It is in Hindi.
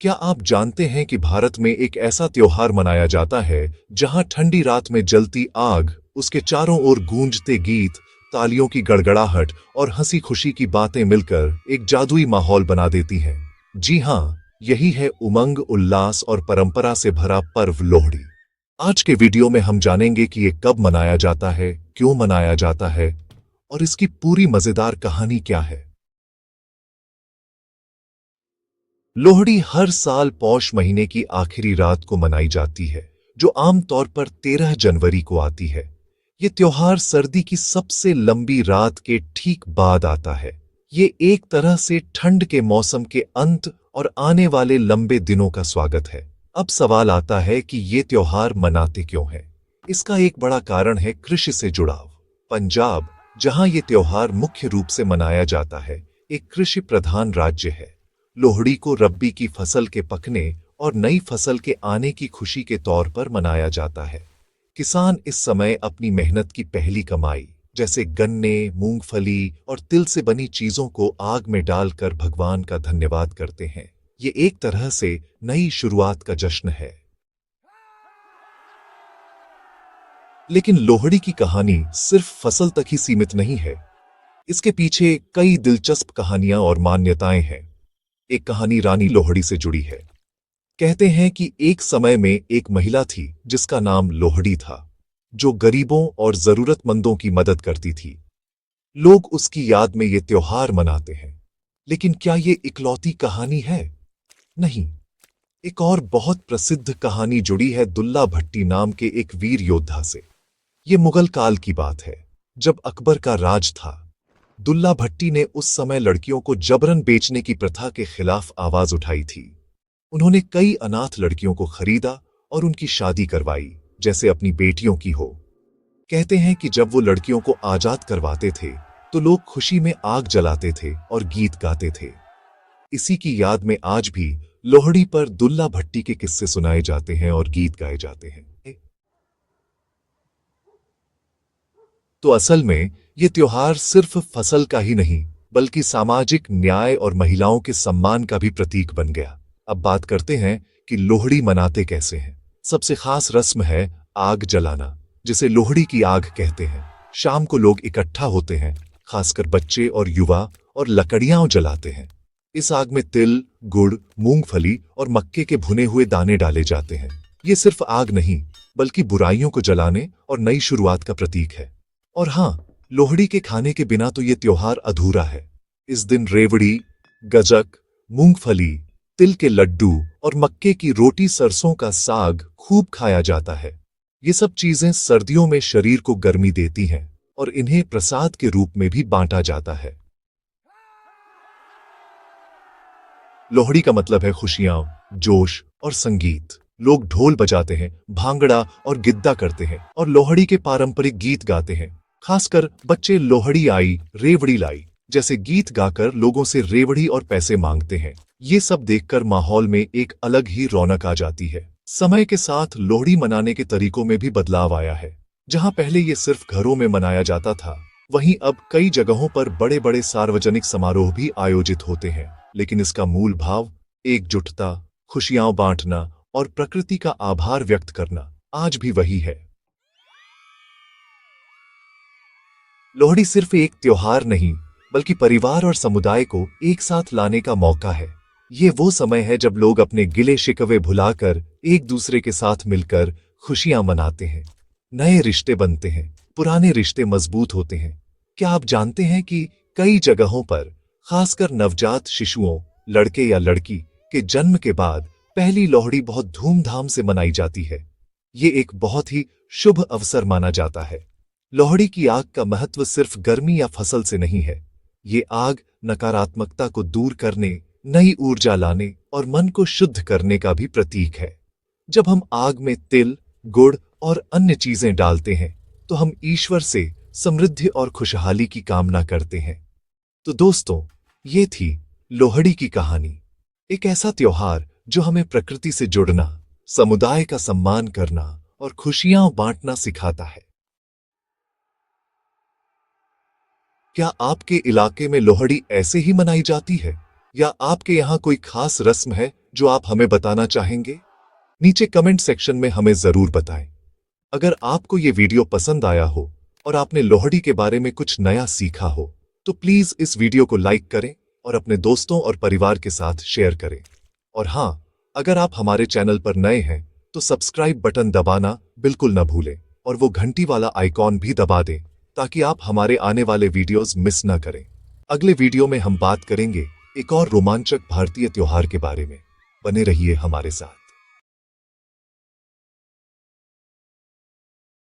क्या आप जानते हैं कि भारत में एक ऐसा त्योहार मनाया जाता है जहां ठंडी रात में जलती आग, उसके चारों ओर गूंजते गीत, तालियों की गड़गड़ाहट और हंसी खुशी की बातें मिलकर एक जादुई माहौल बना देती हैं। जी हां, यही है उमंग, उल्लास और परंपरा से भरा पर्व लोहड़ी। आज के वीडियो में हम जानेंगे कि ये कब मनाया जाता है, क्यों मनाया जाता है और इसकी पूरी मजेदार कहानी क्या है। लोहड़ी हर साल पौष महीने की आखिरी रात को मनाई जाती है, जो आमतौर पर 13 जनवरी को आती है। ये त्योहार सर्दी की सबसे लंबी रात के ठीक बाद आता है। ये एक तरह से ठंड के मौसम के अंत और आने वाले लंबे दिनों का स्वागत है। अब सवाल आता है कि ये त्योहार मनाते क्यों हैं? इसका एक बड़ा कारण है कृषि से जुड़ाव। पंजाब, जहां ये त्योहार मुख्य रूप से मनाया जाता है, एक कृषि प्रधान राज्य है। लोहड़ी को रब्बी की फसल के पकने और नई फसल के आने की खुशी के तौर पर मनाया जाता है। किसान इस समय अपनी मेहनत की पहली कमाई, जैसे गन्ने, मूंगफली और तिल से बनी चीजों को आग में डालकर भगवान का धन्यवाद करते हैं। ये एक तरह से नई शुरुआत का जश्न है। लेकिन लोहड़ी की कहानी सिर्फ फसल तक ही सीमित नहीं है। इसके पीछे कई दिलचस्प कहानियां और मान्यताएं हैं। एक कहानी रानी लोहड़ी से जुड़ी है। कहते हैं कि एक समय में एक महिला थी जिसका नाम लोहड़ी था, जो गरीबों और जरूरतमंदों की मदद करती थी। लोग उसकी याद में ये त्योहार मनाते हैं। लेकिन क्या ये इकलौती कहानी है? नहीं। एक और बहुत प्रसिद्ध कहानी जुड़ी है दुल्ला भट्टी नाम के एक वीर योद्धा से। ये मुगल काल की बात है, जब अकबर का राज था। दुल्ला भट्टी ने उस समय लड़कियों को जबरन बेचने की प्रथा के खिलाफ आवाज उठाई थी। उन्होंने कई अनाथ लड़कियों को खरीदा और उनकी शादी करवाई, जैसे अपनी बेटियों की हो। कहते हैं कि जब वो लड़कियों को आजाद करवाते थे, तो लोग खुशी में आग जलाते थे और गीत गाते थे। इसी की याद में आज भी लोहड़ी पर दुल्ला भट्टी के किस्से सुनाए जाते हैं और गीत गाए जाते हैं। तो असल में ये त्योहार सिर्फ फसल का ही नहीं, बल्कि सामाजिक न्याय और महिलाओं के सम्मान का भी प्रतीक बन गया। अब बात करते हैं कि लोहड़ी मनाते कैसे हैं। सबसे खास रस्म है आग जलाना, जिसे लोहड़ी की आग कहते हैं। शाम को लोग इकट्ठा होते हैं, खासकर बच्चे और युवा, और लकड़ियां जलाते हैं। इस आग में तिल, गुड़, मूंगफली और मक्के के भुने हुए दाने डाले जाते हैं। ये सिर्फ आग नहीं, बल्कि बुराइयों को जलाने और नई शुरुआत का प्रतीक है। और हां, लोहड़ी के खाने के बिना तो ये त्योहार अधूरा है। इस दिन रेवड़ी, गजक, मूंगफली, तिल के लड्डू और मक्के की रोटी, सरसों का साग खूब खाया जाता है। ये सब चीजें सर्दियों में शरीर को गर्मी देती हैं और इन्हें प्रसाद के रूप में भी बांटा जाता है। लोहड़ी का मतलब है खुशियां, जोश और संगीत। लोग ढोल बजाते हैं, भांगड़ा और गिद्दा करते हैं और लोहड़ी के पारंपरिक गीत गाते हैं। खासकर बच्चे लोहड़ी आई, रेवड़ी लाई जैसे गीत गाकर लोगों से रेवड़ी और पैसे मांगते हैं। ये सब देखकर माहौल में एक अलग ही रौनक आ जाती है। समय के साथ लोहड़ी मनाने के तरीकों में भी बदलाव आया है। जहां पहले ये सिर्फ घरों में मनाया जाता था, वहीं अब कई जगहों पर बड़े बड़े सार्वजनिक समारोह भी आयोजित होते हैं। लेकिन इसका मूल भाव, एकजुटता, खुशियां बांटना और प्रकृति का आभार व्यक्त करना, आज भी वही है। लोहड़ी सिर्फ एक त्योहार नहीं, बल्कि परिवार और समुदाय को एक साथ लाने का मौका है। ये वो समय है जब लोग अपने गिले शिकवे भुलाकर एक दूसरे के साथ मिलकर खुशियां मनाते हैं। नए रिश्ते बनते हैं, पुराने रिश्ते मजबूत होते हैं। क्या आप जानते हैं कि कई जगहों पर, खासकर नवजात शिशुओं, लड़के या लड़की के जन्म के बाद पहली लोहड़ी बहुत धूमधाम से मनाई जाती है। ये एक बहुत ही शुभ अवसर माना जाता है। लोहड़ी की आग का महत्व सिर्फ गर्मी या फसल से नहीं है। ये आग नकारात्मकता को दूर करने, नई ऊर्जा लाने और मन को शुद्ध करने का भी प्रतीक है। जब हम आग में तिल, गुड़ और अन्य चीजें डालते हैं, तो हम ईश्वर से समृद्धि और खुशहाली की कामना करते हैं। तो दोस्तों, ये थी लोहड़ी की कहानी। एक ऐसा त्योहार जो हमें प्रकृति से जुड़ना, समुदाय का सम्मान करना और खुशियां बांटना सिखाता है। क्या आपके इलाके में लोहड़ी ऐसे ही मनाई जाती है, या आपके यहाँ कोई खास रस्म है जो आप हमें बताना चाहेंगे? नीचे कमेंट सेक्शन में हमें जरूर बताएं। अगर आपको ये वीडियो पसंद आया हो और आपने लोहड़ी के बारे में कुछ नया सीखा हो, तो प्लीज इस वीडियो को लाइक करें और अपने दोस्तों और परिवार के साथ शेयर करें। और हाँ, अगर आप हमारे चैनल पर नए हैं तो सब्सक्राइब बटन दबाना बिल्कुल न भूलें और वो घंटी वाला आइकॉन भी दबा दें ताकि आप हमारे आने वाले वीडियोस मिस ना करें। अगले वीडियो में हम बात करेंगे एक और रोमांचक भारतीय त्योहार के बारे में। बने रहिए हमारे साथ।